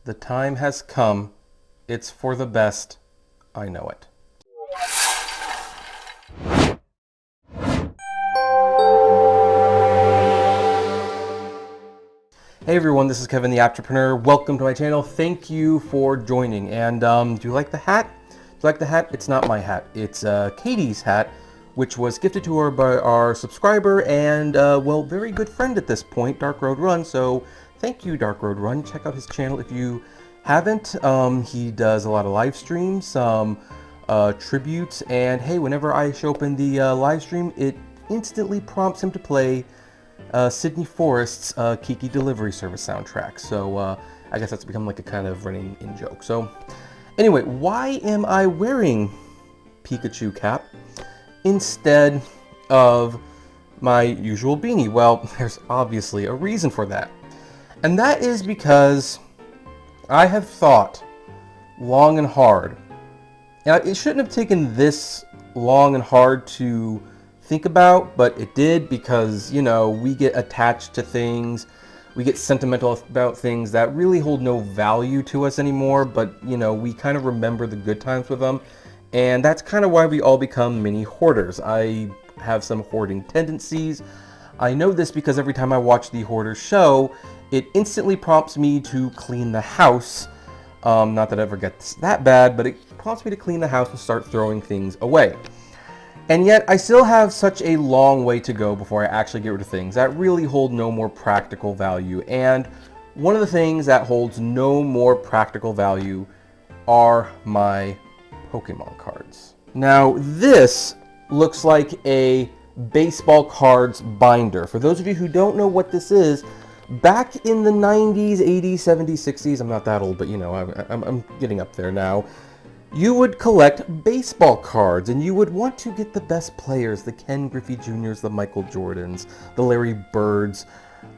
The time has come. It's for the best. I know it. Hey everyone, this is Kevin the Apptrepreneur. Welcome to my channel. Thank you for joining. And do you like the hat? Do you like the hat? It's not my hat. It's Katie's hat, which was gifted to her by our subscriber and, well, very good friend at this point, Dark Road Run. So thank you, Dark Road Run. Check out his channel if you haven't. He does a lot of live streams, some tributes, and hey, whenever I show up in the live stream, it instantly prompts him to play Sydney Forrest's Kiki Delivery Service soundtrack. So I guess that's become like a kind of running in joke. So anyway, why am I wearing Pikachu cap instead of my usual beanie? Well, there's obviously a reason for that. And that is because I have thought long and hard. Now, it shouldn't have taken this long and hard to think about, but it did because, you know, we get attached to things, we get sentimental about things that really hold no value to us anymore, but, you know, we kind of remember the good times with them, and that's kind of why we all become mini hoarders. I have some hoarding tendencies. I know this because every time I watch the Hoarder show, it instantly prompts me to clean the house. Not that it ever gets that bad, but it prompts me to clean the house and start throwing things away. And yet, I still have such a long way to go before I actually get rid of things that really hold no more practical value. And one of the things that holds no more practical value are my Pokemon cards. Now, this looks like a baseball cards binder. For those of you who don't know what this is, back in the 90s, 80s, 70s, 60s, I'm not that old, but you know, I'm getting up there now, you would collect baseball cards, and you would want to get the best players, the Ken Griffey Jr.'s, the Michael Jordans, the Larry Birds.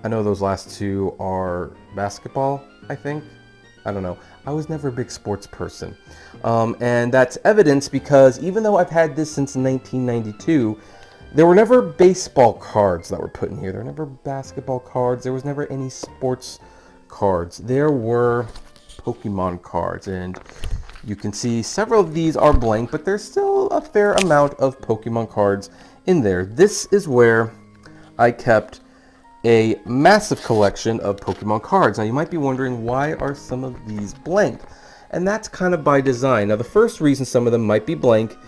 I know those last two are basketball, I think. I don't know. I was never a big sports person. And that's evidence because even though I've had this since 1992, there were never baseball cards that were put in here. There were never basketball cards. There was never any sports cards. There were Pokemon cards, and you can see several of these are blank, but there's still a fair amount of Pokemon cards in there. This is where I kept a massive collection of Pokemon cards. Now you might be wondering, why are some of these blank? And that's kind of by design. Now the first reason some of them might be blank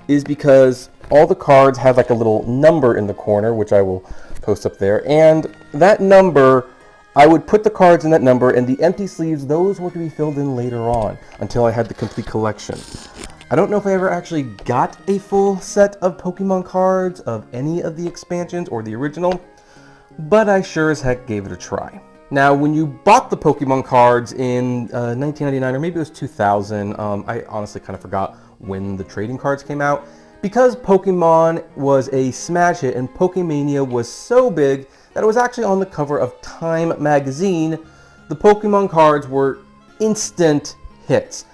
is because all the cards have like a little number in the corner, which I will post up there, and that number, I would put the cards in that number, and the empty sleeves, those were to be filled in later on until I had the complete collection. I don't know if I ever actually got a full set of Pokemon cards of any of the expansions or the original, but I sure as heck gave it a try. Now, when you bought the Pokemon cards in 1999, or maybe it was 2000, I honestly kind of forgot when the trading cards came out, because Pokemon was a smash hit and Pokemania was so big that it was actually on the cover of Time magazine, the Pokemon cards were instant hits.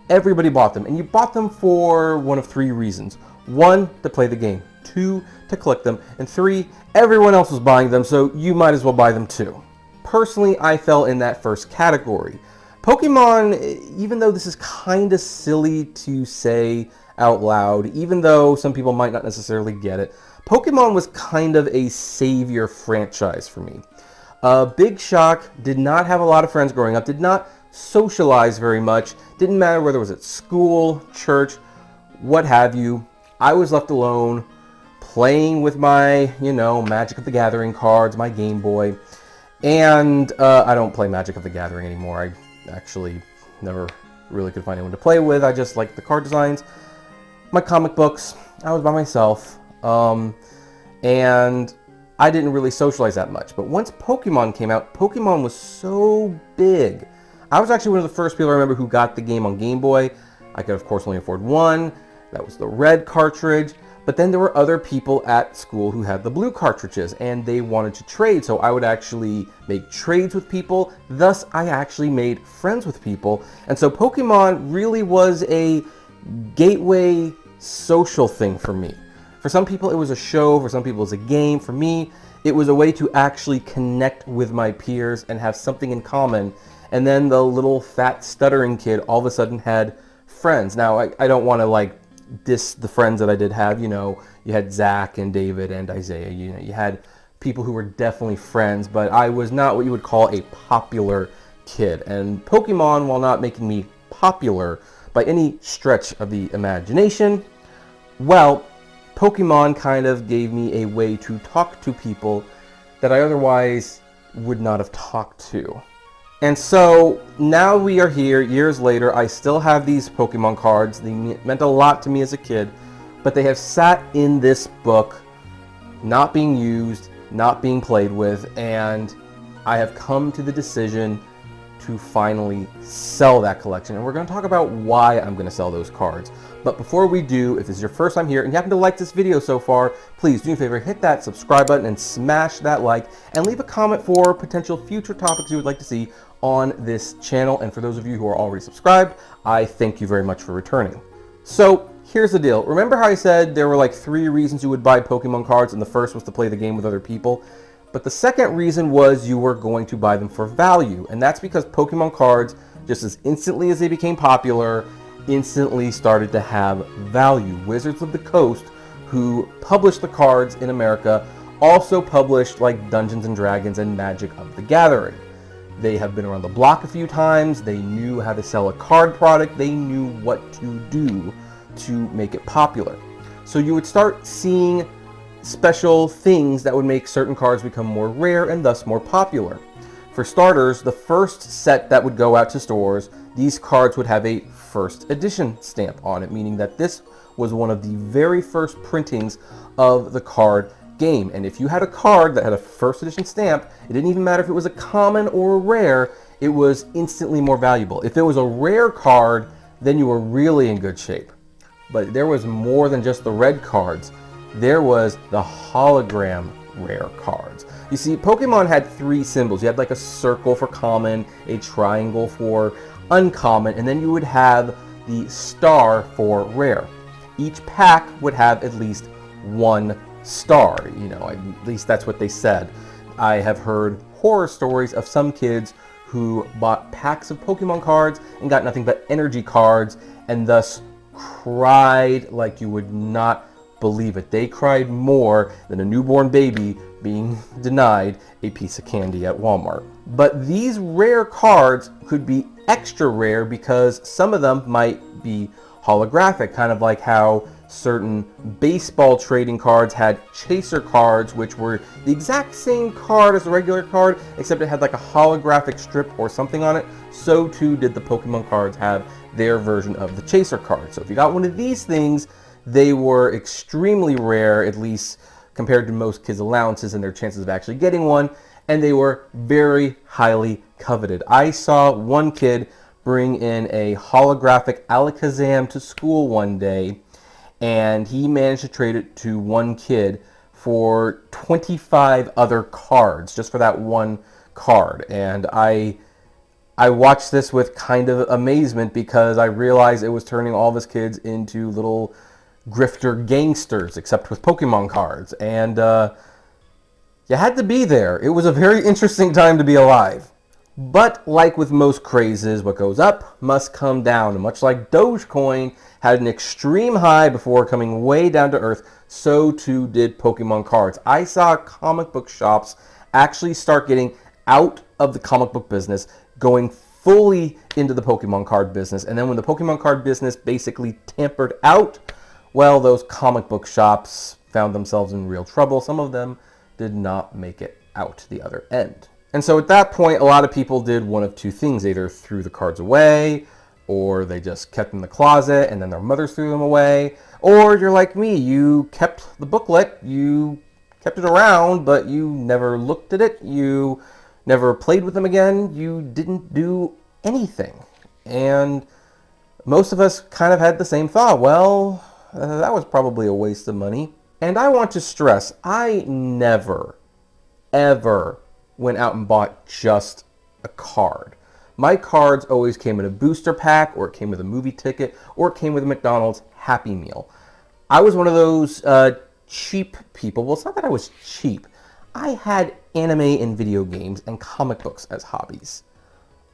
Everybody bought them, and you bought them for one of three reasons. One, to play the game. Two, to collect them. And three, everyone else was buying them, so you might as well buy them too. Personally, I fell in that first category. Pokemon, even though this is kind of silly to say out loud, even though some people might not necessarily get it, Pokemon was kind of a savior franchise for me. Big shock, did not have a lot of friends growing up, did not socialize very much, didn't matter whether it was at school, church, what have you. I was left alone playing with my, you know, Magic of the Gathering cards, my Game Boy, and I don't play Magic of the Gathering anymore. I actually never really could find anyone to play with. I just liked the card designs. My comic books, I was by myself, and I didn't really socialize that much. But once Pokemon came out, Pokemon was so big. I was actually one of the first people I remember who got the game on Game Boy. I could, of course, only afford one. That was the red cartridge. But then there were other people at school who had the blue cartridges, and they wanted to trade. So I would actually make trades with people. Thus, I actually made friends with people. And so Pokemon really was a gateway social thing for me. For some people, it was a show. For some people, it was a game. For me, it was a way to actually connect with my peers and have something in common And then the little fat stuttering kid all of a sudden had friends. Now, I don't want to like diss the friends that I did have. You know, you had Zach and David and Isaiah. You know, you had people who were definitely friends, but I was not what you would call a popular kid. And Pokemon, while not making me popular by any stretch of the imagination, well, Pokemon kind of gave me a way to talk to people that I otherwise would not have talked to. And so now we are here years later. I still have these Pokemon cards. They meant a lot to me as a kid, but they have sat in this book, not being used, not being played with, and I have come to the decision to finally sell that collection. And we're going to talk about why I'm going to sell those cards. But before we do, if this is your first time here and you happen to like this video so far, please do me a favor, hit that subscribe button and smash that like, and leave a comment for potential future topics you would like to see on this channel. And for those of you who are already subscribed, I thank you very much for returning. So here's the deal. Remember how I said there were like 3 reasons you would buy Pokemon cards, and the first was to play the game with other people? But the second reason was you were going to buy them for value. And that's because Pokemon cards, just as instantly as they became popular, instantly started to have value. Wizards of the Coast, who published the cards in America, also published like Dungeons and Dragons and Magic of the Gathering. They have been around the block a few times. They knew how to sell a card product. They knew what to do to make it popular. So you would start seeing special things that would make certain cards become more rare and thus more popular. For starters, the first set that would go out to stores, these cards would have a first edition stamp on it, meaning that this was one of the very first printings of the card game. And if you had a card that had a first edition stamp, it didn't even matter if it was a common or a rare, it was instantly more valuable. If it was a rare card, then you were really in good shape. But there was more than just the red cards. There was the hologram rare cards. You see, Pokemon had 3 symbols. You had like a circle for common, a triangle for uncommon, and then you would have the star for rare. Each pack would have at least 1 star. You know, at least that's what they said. I have heard horror stories of some kids who bought packs of Pokemon cards and got nothing but energy cards and thus cried like you would not believe it. They cried more than a newborn baby being denied a piece of candy at Walmart. But these rare cards could be extra rare because some of them might be holographic, kind of like how certain baseball trading cards had chaser cards, which were the exact same card as a regular card, except it had like a holographic strip or something on it. So too did the Pokemon cards have their version of the chaser card. So if you got one of these things, they were extremely rare, at least compared to most kids' allowances and their chances of actually getting one, and they were very highly coveted. I saw one kid bring in a holographic Alakazam to school one day, and he managed to trade it to one kid for 25 other cards, just for that one card. And I watched this with kind of amazement because I realized it was turning all of his kids into little grifter gangsters, except with Pokemon cards. And you had to be there. It was a very interesting time to be alive. But like with most crazes, what goes up must come down. And much like Dogecoin had an extreme high before coming way down to earth, so too did Pokemon cards. I saw comic book shops actually start getting out of the comic book business, going fully into the Pokemon card business. And then when the Pokemon card business basically tampered out, well, those comic book shops found themselves in real trouble. Some of them did not make it out the other end. And so at that point, a lot of people did one of 2 things. They either threw the cards away, or they just kept them in the closet and then their mothers threw them away. Or you're like me, you kept the booklet, you kept it around, but you never looked at it, you never played with them again, you didn't do anything. And most of us kind of had the same thought. Well, that was probably a waste of money. And I want to stress, I never, ever went out and bought just a card. My cards always came in a booster pack, or it came with a movie ticket, or it came with a McDonald's Happy Meal. I was one of those cheap people. Well, it's not that I was cheap. I had anime and video games and comic books as hobbies.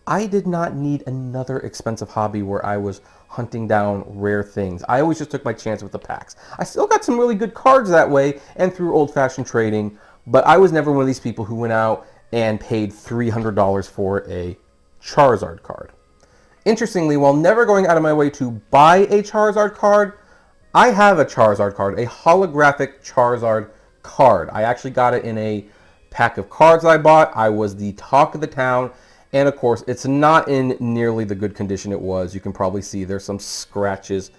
I did not need another expensive hobby where I was hunting down rare things. I always just took my chance with the packs. I still got some really good cards that way and through old-fashioned trading, but I was never one of these people who went out and paid $300 for a Charizard card. Interestingly, while never going out of my way to buy a Charizard card, I have a Charizard card, a holographic Charizard card. I actually got it in a pack of cards I bought. I was the talk of the town. And of course, it's not in nearly the good condition it was. You can probably see there's some scratches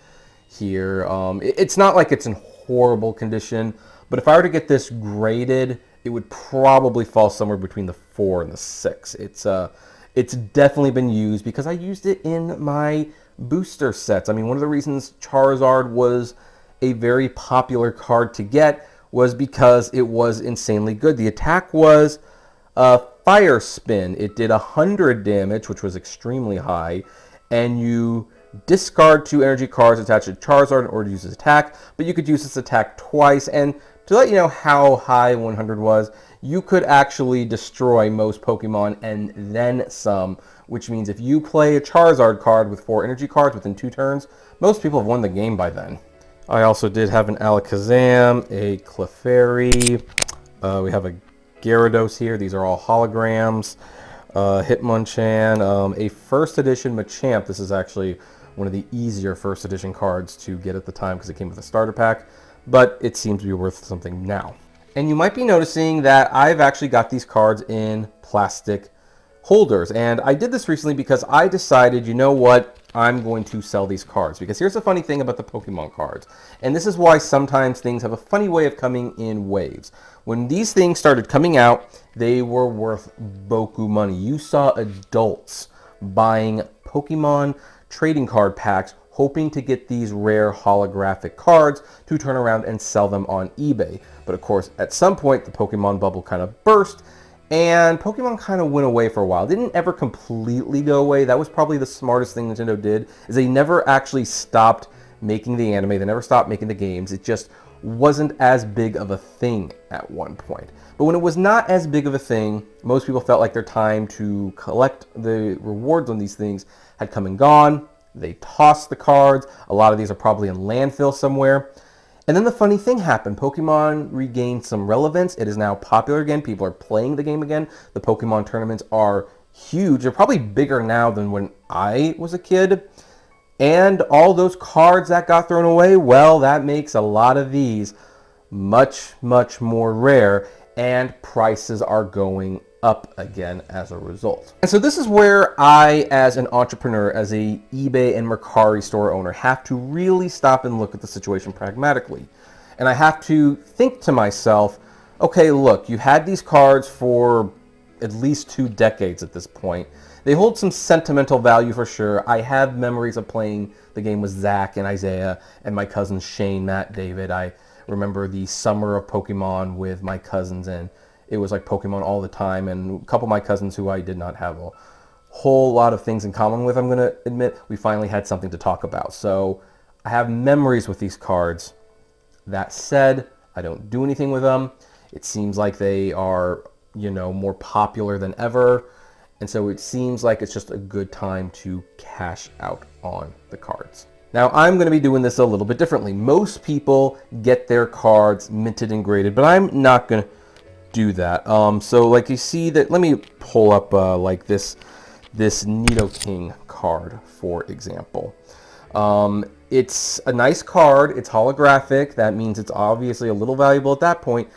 here. It's not like it's in horrible condition, but if I were to get this graded, it would probably fall somewhere between the 4 and the 6. It's definitely been used because I used it in my booster sets. I mean, one of the reasons Charizard was a very popular card to get was because it was insanely good. The attack was Fire Spin. It did 100 damage, which was extremely high, and you discard 2 energy cards attached to Charizard in order to use his attack, but you could use this attack twice, and to let you know how high 100 was, you could actually destroy most Pokemon and then some, which means if you play a Charizard card with 4 energy cards within 2 turns, most people have won the game by then. I also did have an Alakazam, a Clefairy, we have a Gyarados here. These are all holograms. Hitmonchan, a first edition Machamp. This is actually one of the easier first edition cards to get at the time because it came with a starter pack, but it seems to be worth something now. And you might be noticing that I've actually got these cards in plastic holders, and I did this recently because I decided, you know what, I'm going to sell these cards. Because here's the funny thing about the Pokemon cards, and this is why sometimes things have a funny way of coming in waves. When these things started coming out, they were worth boku money. You saw adults buying Pokemon trading card packs hoping to get these rare holographic cards to turn around and sell them on eBay. But of course, at some point, the Pokemon bubble kind of burst, and Pokemon kind of went away for a while. It didn't ever completely go away. That was probably the smartest thing Nintendo did, is they never actually stopped making the anime. They never stopped making the games. It just wasn't as big of a thing at one point. But when it was not as big of a thing, most people felt like their time to collect the rewards on these things had come and gone. They tossed the cards. A lot of these are probably in landfill somewhere. And then the funny thing happened. Pokemon regained some relevance. It is now popular again. People are playing the game again. The Pokemon tournaments are huge. They're probably bigger now than when I was a kid. And all those cards that got thrown away, well, that makes a lot of these much, much more rare. And prices are going up again as a result. And so this is where I, as an entrepreneur, as a eBay and Mercari store owner, have to really stop and look at the situation pragmatically. And I have to think to myself, okay, look, you had these cards for at least 2 decades at this point. They hold some sentimental value for sure. I have memories of playing the game with Zach and Isaiah and my cousins Shane, Matt, David. I remember the summer of Pokemon with my cousins, and it was like Pokemon all the time. And a couple of my cousins who I did not have a whole lot of things in common with, I'm going to admit, we finally had something to talk about. So I have memories with these cards. That said, I don't do anything with them. It seems like they are, you know, more popular than ever. And so it seems like it's just a good time to cash out on the cards. Now, I'm going to be doing this a little bit differently. Most people get their cards minted and graded, but I'm not going to do that. So like you see that, let me pull up like this Nidoking card, for example. It's a nice card. It's holographic. That means it's obviously a little valuable at that point,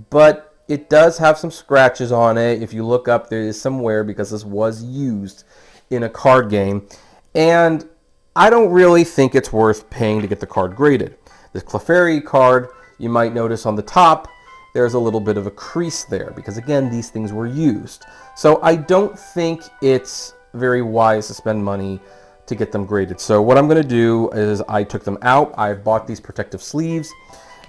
but it does have some scratches on it. If you look up, there is some wear because this was used in a card game. And I don't really think it's worth paying to get the card graded. The Clefairy card, you might notice on the top, there's a little bit of a crease there because, again, these things were used. So I don't think it's very wise to spend money to get them graded. So what I'm going to do is I took them out. I bought these protective sleeves,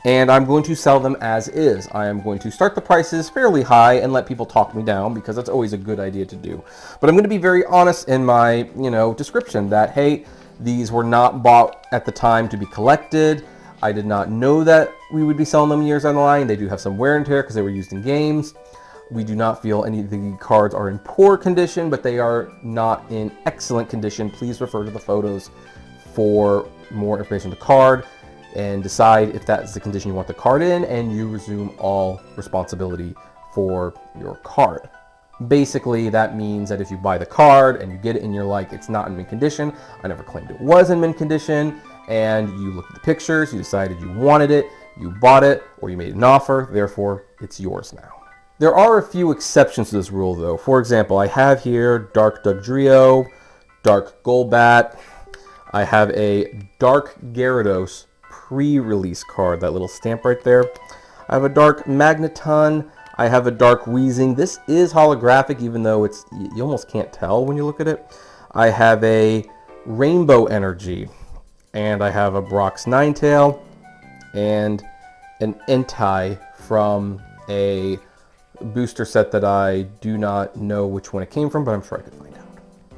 and I'm going to sell them as is. I am going to start the prices fairly high and let people talk me down because that's always a good idea to do. But I'm going to be very honest in my, description that, hey, these were not bought at the time to be collected. I did not know that we would be selling them years down the line. They do have some wear and tear because they were used in games. We do not feel any of the cards are in poor condition, but they are not in excellent condition. Please refer to the photos for more information on the card and decide if that's the condition you want the card in, and you resume all responsibility for your card. Basically, that means that if you buy the card and you get it and you're like, it's not in mint condition, I never claimed it was in mint condition, and you looked at the pictures, you decided you wanted it, you bought it, or you made an offer, therefore it's yours now. There are a few exceptions to this rule though. For example, I have here Dark Dugtrio, Dark Golbat, I have a Dark Gyarados pre-release card, that little stamp right there. I have a Dark Magneton, I have a Dark Weezing. This is holographic, even though you almost can't tell when you look at it. I have a Rainbow Energy, and I have a Brock's Ninetale, and an Entei from a booster set that I do not know which one it came from, but I'm sure I could find out.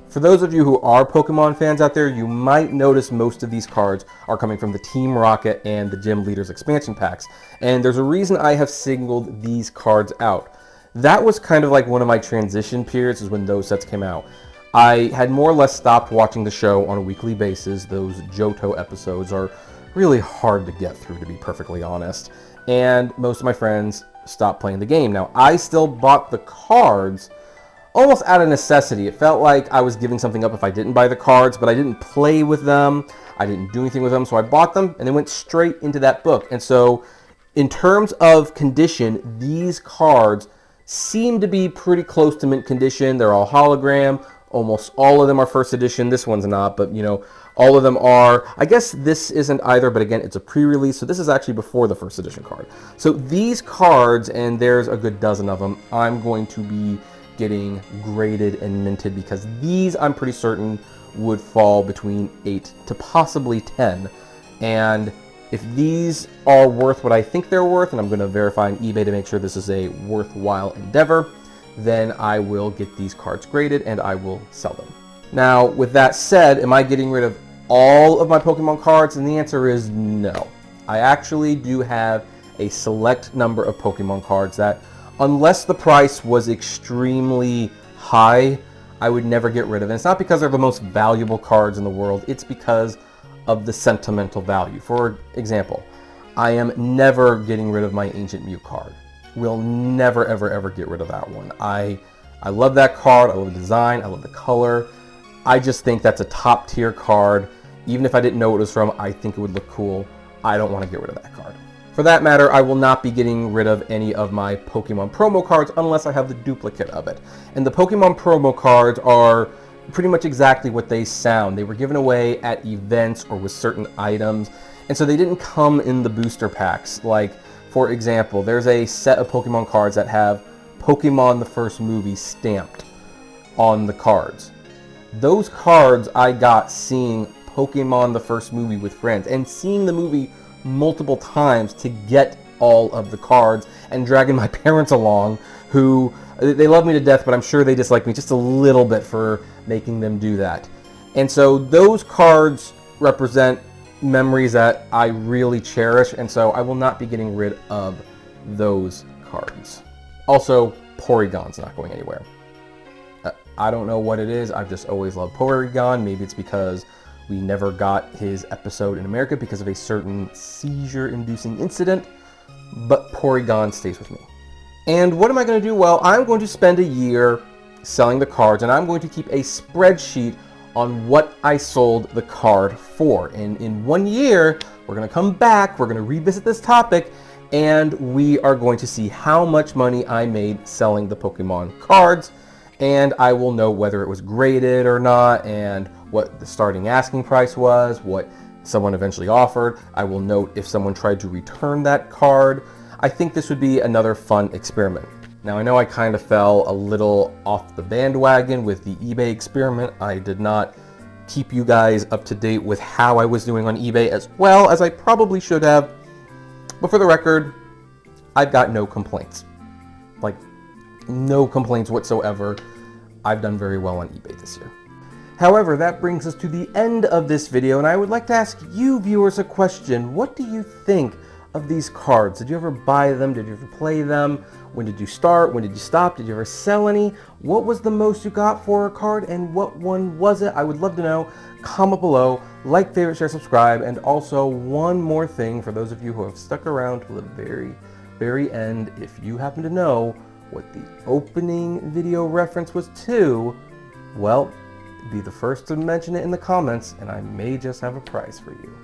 For those of you who are Pokemon fans out there, you might notice most of these cards are coming from the Team Rocket and the Gym Leaders expansion packs. And there's a reason I have singled these cards out. That was kind of like one of my transition periods, is when those sets came out. I had more or less stopped watching the show on a weekly basis. Those Johto episodes are really hard to get through, to be perfectly honest. And most of my friends stopped playing the game. Now, I still bought the cards almost out of necessity. It felt like I was giving something up if I didn't buy the cards, but I didn't play with them. I didn't do anything with them, so I bought them and they went straight into that book. And so in terms of condition, these cards seem to be pretty close to mint condition. They're all hologram. Almost all of them are first edition. This one's not, but you know, all of them are. I guess this isn't either, but again, it's a pre-release, so this is actually before the first edition card. So these cards, and there's a good dozen of them, I'm going to be getting graded and minted, because these I'm pretty certain would fall between 8 to possibly 10. And if these are worth what I think they're worth, and I'm going to verify on eBay to make sure this is a worthwhile endeavor, then I will get these cards graded and I will sell them. Now, with that said, am I getting rid of all of my Pokemon cards? And the answer is no. I actually do have a select number of Pokemon cards that, unless the price was extremely high, I would never get rid of. And it's not because they're the most valuable cards in the world, it's because of the sentimental value. For example, I am never getting rid of my Ancient Mew card. Will never, ever, ever get rid of that one. I love that card, I love the design, I love the color. I just think that's a top tier card. Even if I didn't know what it was from, I think it would look cool. I don't want to get rid of that card. For that matter, I will not be getting rid of any of my Pokemon promo cards unless I have the duplicate of it. And the Pokemon promo cards are pretty much exactly what they sound. They were given away at events or with certain items, and so they didn't come in the booster packs. Like, for example, there's a set of Pokemon cards that have Pokemon the first movie stamped on the cards. Those cards I got seeing Pokemon the first movie with friends, and seeing the movie multiple times to get all of the cards, and dragging my parents along, who, they love me to death, but I'm sure they dislike me just a little bit for making them do that. And so those cards represent memories that I really cherish, and so I will not be getting rid of those cards. Also, Porygon's not going anywhere. I don't know what it is, I've just always loved Porygon. Maybe it's because we never got his episode in America because of a certain seizure-inducing incident, but Porygon stays with me. And what am I going to do? Well, I'm going to spend a year selling the cards, and I'm going to keep a spreadsheet on what I sold the card for. And in 1 year, we're going to come back, we're going to revisit this topic, and we are going to see how much money I made selling the Pokemon cards, and I will know whether it was graded or not, and what the starting asking price was, what someone eventually offered. I will note if someone tried to return that card. I think this would be another fun experiment. Now, I know I kind of fell a little off the bandwagon with the eBay experiment. I did not keep you guys up to date with how I was doing on eBay as well as I probably should have. But for the record, I've got no complaints. Like, no complaints whatsoever. I've done very well on eBay this year. However, that brings us to the end of this video, and I would like to ask you viewers a question. What do you think of these cards? Did you ever buy them? Did you ever play them? When did you start? When did you stop? Did you ever sell any? What was the most you got for a card, and what one was it? I would love to know. Comment below, like, favorite, share, subscribe, and also one more thing for those of you who have stuck around to the very end. If you happen to know what the opening video reference was to, well, be the first to mention it in the comments, and I may just have a prize for you.